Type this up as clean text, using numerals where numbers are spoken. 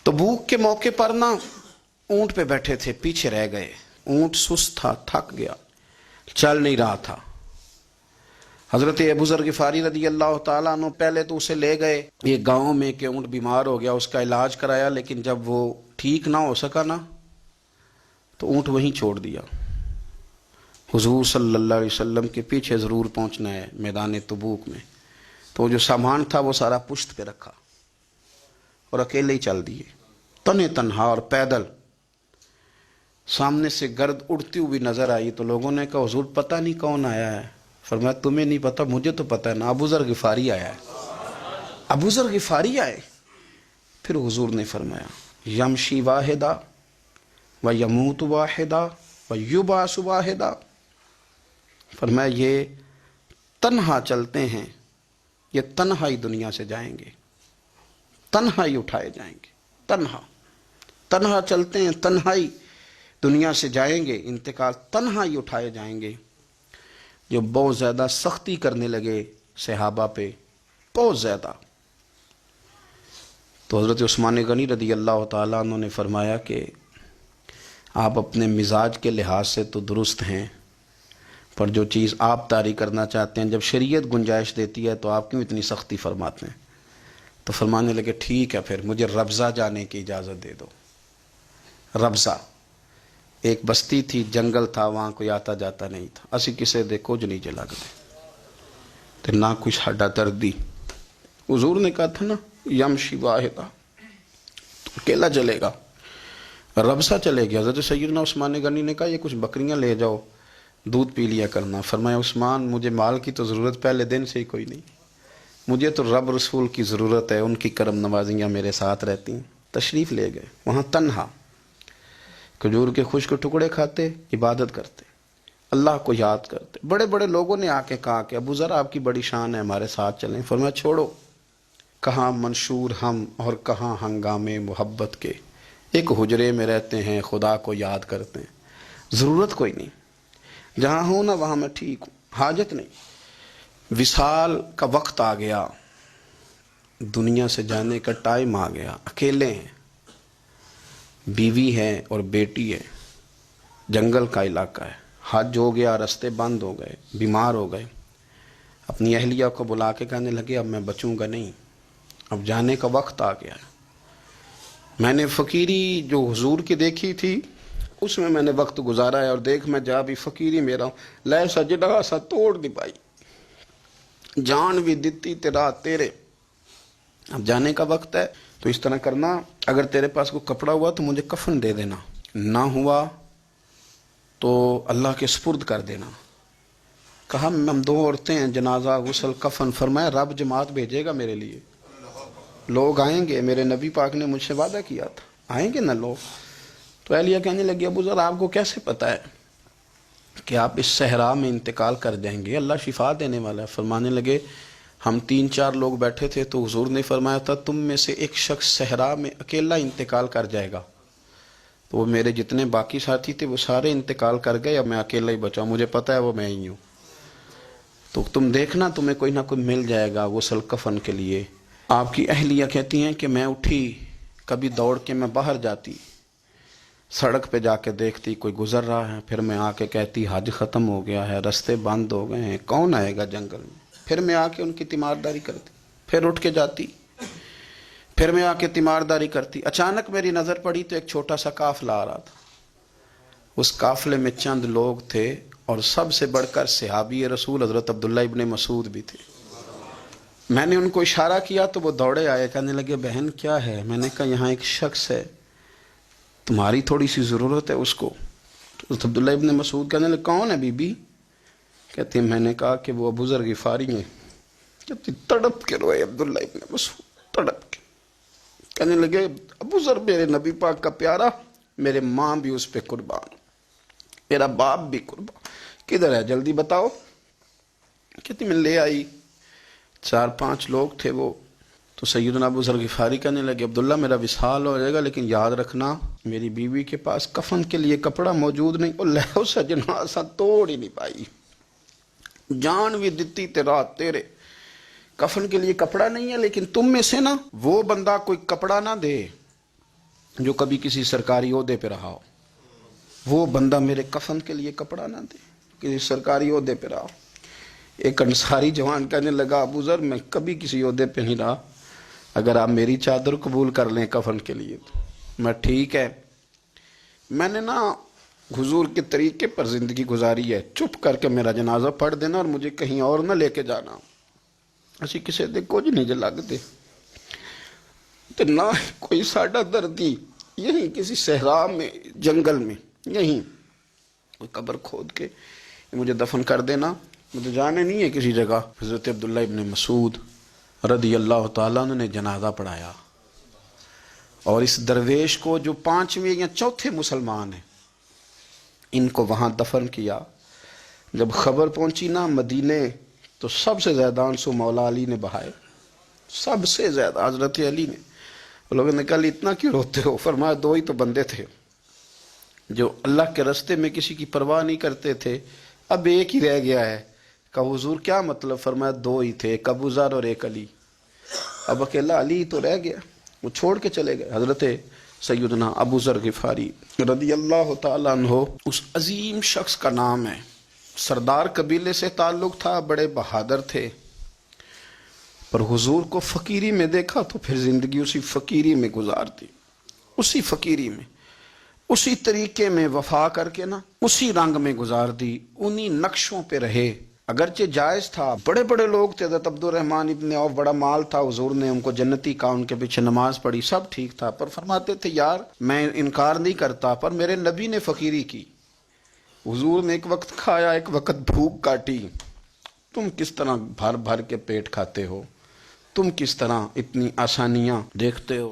तबूक के मौके पर ना ऊंट पे बैठे थे, पीछे रह गए। ऊंट सुस्त था, थक गया, चल नहीं रहा था। हजरत अबू ज़र गिफारी रदी अल्लाह ताला अन्हु पहले तो उसे ले गए एक गांव में कि ऊंट बीमार हो गया, उसका इलाज कराया, लेकिन जब वो ठीक ना हो सका ना तो ऊंट वहीं छोड़ दिया। हुजूर सल्लल्लाहु अलैहि वसल्लम के पीछे ज़रूर पहुंचना है मैदान तबूक में। तो जो सामान था वो सारा पुश्त पे रखा और अकेले ही चल दिए, तने तन्हा और पैदल। सामने से गर्द उड़ती हुई नजर आई तो लोगों ने कहा हुजूर पता नहीं कौन आया है। फरमाया तुम्हें नहीं पता, मुझे तो पता है ना, अबू ज़र गिफारी आया है। अबू ज़र गिफारी आए। फिर हुजूर ने फरमाया यमशी वाहिदा व यमूत वाहिदा व युबास वाहिदा। फरमाया ये तन्हा चलते हैं, ये तन्हा ही दुनिया से जाएंगे, तन्हा ही उठाए जाएंगे। तन्हा तन्हा चलते हैं, तन्हा ही दुनिया से जाएंगे, इंतकाल तन्हा ही उठाए जाएंगे। जो बहुत ज़्यादा सख्ती करने लगे सहाबा पे, बहुत ज़्यादा। तो हज़रत उस्मान गनी रदी अल्लाह ताला अन्हु ने फरमाया कि आप अपने मिजाज के लिहाज से तो दुरुस्त हैं, पर जो चीज़ आप तारी करना चाहते हैं, जब शरीयत गुंजाइश देती है तो आप क्यों इतनी सख्ती फरमाते हैं। तो फरमाने लगे ठीक है, फिर मुझे रब्ज़ा जाने की इजाज़त दे दो। रब्ज़ा एक बस्ती थी, जंगल था, वहाँ कोई आता जाता नहीं था। असी किसे दे कुछ नहीं च लगदे ते ना कुछ साडा दर्दी। हुजूर ने कहा था ना यमशी वाहिदा, तो अकेला चलेगा, रब्ज़ा चलेगा। हज़रत सैयदना उस्मान गनी ने कहा ये कुछ बकरियां ले जाओ, दूध पी लिया करना। फरमाया उस्मान मुझे माल की तो ज़रूरत पहले दिन से ही कोई नहीं, मुझे तो रब रसूल की ज़रूरत है, उनकी करम नवाजियाँ मेरे साथ रहती हैं। तशरीफ़ ले गए, वहाँ तन्हा खजूर के खुश्क टुकड़े खाते, इबादत करते, अल्लाह को याद करते। बड़े बड़े लोगों ने आके कहा कि अबू ज़र आपकी बड़ी शान है, हमारे साथ चलें। फरमाया छोड़ो, कहाँ मंशूर हम और कहाँ हंगामे मोहब्बत के, एक हुजरे में रहते हैं, खुदा को याद करते हैं, ज़रूरत कोई नहीं, जहाँ हूँ ना वहाँ मैं ठीक हूँ, हाजत नहीं। विसाल का वक्त आ गया, दुनिया से जाने का टाइम आ गया, अकेले हैं, बीवी है और बेटी है, जंगल का इलाका है, हज हो गया, रास्ते बंद हो गए, बीमार हो गए। अपनी अहलिया को बुला के कहने लगे अब मैं बचूंगा नहीं, अब जाने का वक्त आ गया। मैंने फ़कीरी जो हुजूर की देखी थी उसमें मैंने वक्त गुजारा है, और देख मैं जा भी फ़कीरी मेरा हूँ, लै सजड़ा सा तोड़ दी पाई, जान भी दिती तेरा तेरे, अब जाने का वक्त है। तो इस तरह करना, अगर तेरे पास कोई कपड़ा हुआ तो मुझे कफन दे देना, ना हुआ तो अल्लाह के सुपुर्द कर देना। कहा हम दो औरतें हैं, जनाजा गुस्ल कफन। फरमाया रब जमात भेजेगा मेरे लिए, लोग आएंगे, मेरे नबी पाक ने मुझसे वादा किया था आएंगे ना लोग। तो अहलिया कहने लगी अबू ज़र आपको कैसे पता है कि आप इस सहरा में इंतकाल कर जाएंगे, अल्लाह शिफा देने वाला है। फरमाने लगे हम 3-4 लोग बैठे थे तो हुजूर ने फरमाया था तुम में से एक शख्स सहरा में अकेला इंतकाल कर जाएगा। तो वो मेरे जितने बाकी साथी थे वो सारे इंतकाल कर गए, अब मैं अकेला ही बचा, मुझे पता है वो मैं ही हूँ। तो तुम देखना तुम्हें कोई ना कोई मिल जाएगा गुस्ल कफन के लिए। आपकी अहलिया कहती हैं कि मैं उठी, कभी दौड़ के मैं बाहर जाती, सड़क पे जाके देखती कोई गुजर रहा है, फिर मैं आके कहती हज ख़त्म हो गया है, रास्ते बंद हो गए हैं, कौन आएगा जंगल में। फिर मैं आके उनकी तीमारदारी करती, फिर उठ के जाती, फिर मैं आके तीमारदारी करती। अचानक मेरी नज़र पड़ी तो एक छोटा सा काफिला आ रहा था, उस काफिले में चंद लोग थे और सबसे बढ़कर सहाबी रसूल हज़रत अब्दुल्ला इब्ने मसूद भी थे। मैंने उनको इशारा किया तो वो दौड़े आए, कहने लगे बहन क्या है। मैंने कहा यहाँ एक शख्स है, तुम्हारी थोड़ी सी ज़रूरत है उसको। तो अब्दुल्ला इब्ने मसूद कहने लगे कौन है बीबी। कहते मैंने कहा कि वो अबू ज़र गिफारी हैं। कहती तड़प के रोए अब्दुल्ला इब्ने मसूद, तड़प के कहने लगे अबू ज़र मेरे नबी पाक का प्यारा, मेरे माँ भी उस पर कुर्बान, मेरा बाप भी कुर्बान, किधर है जल्दी बताओ। कहती मैं ले आई, 4-5 लोग थे वो। तो सैयदना अबू ज़र गिफारी कहने लगे अब्दुल्ला मेरा विसाल हो जाएगा, लेकिन याद रखना मेरी बीवी के पास कफन के लिए कपड़ा मौजूद नहीं। और लहो सजना सा तोड़ ही नहीं पाई, जान भी दिती तेरा तेरे, कफन के लिए कपड़ा नहीं है, लेकिन तुम में से ना वो बंदा कोई कपड़ा ना दे جو کبھی کسی سرکاری عہدے پہ رہا ہو، وہ بندہ میرے کفن کے لیے کپڑا نہ دے، کسی سرکاری عہدے پہ رہا ہو۔ ایک انصاری جوان کہنے لگا ابو ذر میں کبھی کسی عہدے پہ نہیں رہا، اگر آپ میری چادر قبول کر لیں کفن کے لیے تو میں ٹھیک ہے، میں نے نا حضور کے طریقے پر زندگی گزاری ہے، چپ کر کے میرا جنازہ پڑھ دینا اور مجھے کہیں اور نہ لے کے جانا، اسی کسی دے کچھ نہیں جو لگ دے تو نہ کوئی ساڈا دردی یہیں کسی صحرا میں جنگل میں یہیں کوئی قبر کھود کے مجھے دفن کر دینا، مجھے جانے نہیں ہے کسی جگہ۔ حضرت عبداللہ ابن مسعود رضی اللہ تعالیٰ عنہ نے جنازہ پڑھایا، اور اس درویش کو جو 5ویں یا 4تھے مسلمان ہیں ان کو وہاں دفن کیا۔ جب خبر پہنچی نا مدینے تو سب سے زیادہ آنسو مولا علی نے بہائے، سب سے زیادہ حضرت علی نے۔ لوگوں نے کہا اتنا کیوں روتے ہو؟ فرمایا 2 ہی تو بندے تھے جو اللہ کے راستے میں کسی کی پرواہ نہیں کرتے تھے، اب ایک ہی رہ گیا ہے۔ کہا حضور کیا مطلب؟ فرمایا 2 ہی تھے، ایک ابو ذر اور ایک علی، اب اکیلا علی تو رہ گیا، وہ چھوڑ کے چلے گئے۔ حضرت سیدنا ابو ذر غفاری رضی اللہ تعالیٰ عنہ اس عظیم شخص کا نام ہے، سردار قبیلے سے تعلق تھا، بڑے بہادر تھے، پر حضور کو فقیری میں دیکھا تو پھر زندگی اسی فقیری میں گزار دی، اسی فقیری میں، اسی طریقے میں وفا کر کے نا اسی رنگ میں گزار دی، انہی نقشوں پہ رہے۔ اگرچہ جائز تھا، بڑے بڑے لوگ تھے، حضرت عبد الرحمن ابن عوف، بڑا مال تھا، حضور نے ان کو جنتی کہا، ان کے پیچھے نماز پڑھی، سب ٹھیک تھا، پر فرماتے تھے یار میں انکار نہیں کرتا، پر میرے نبی نے فقیری کی، حضور نے ایک وقت کھایا ایک وقت بھوک کاٹی، تم کس طرح بھر بھر کے پیٹ کھاتے ہو، تم کس طرح اتنی آسانیاں دیکھتے ہو؟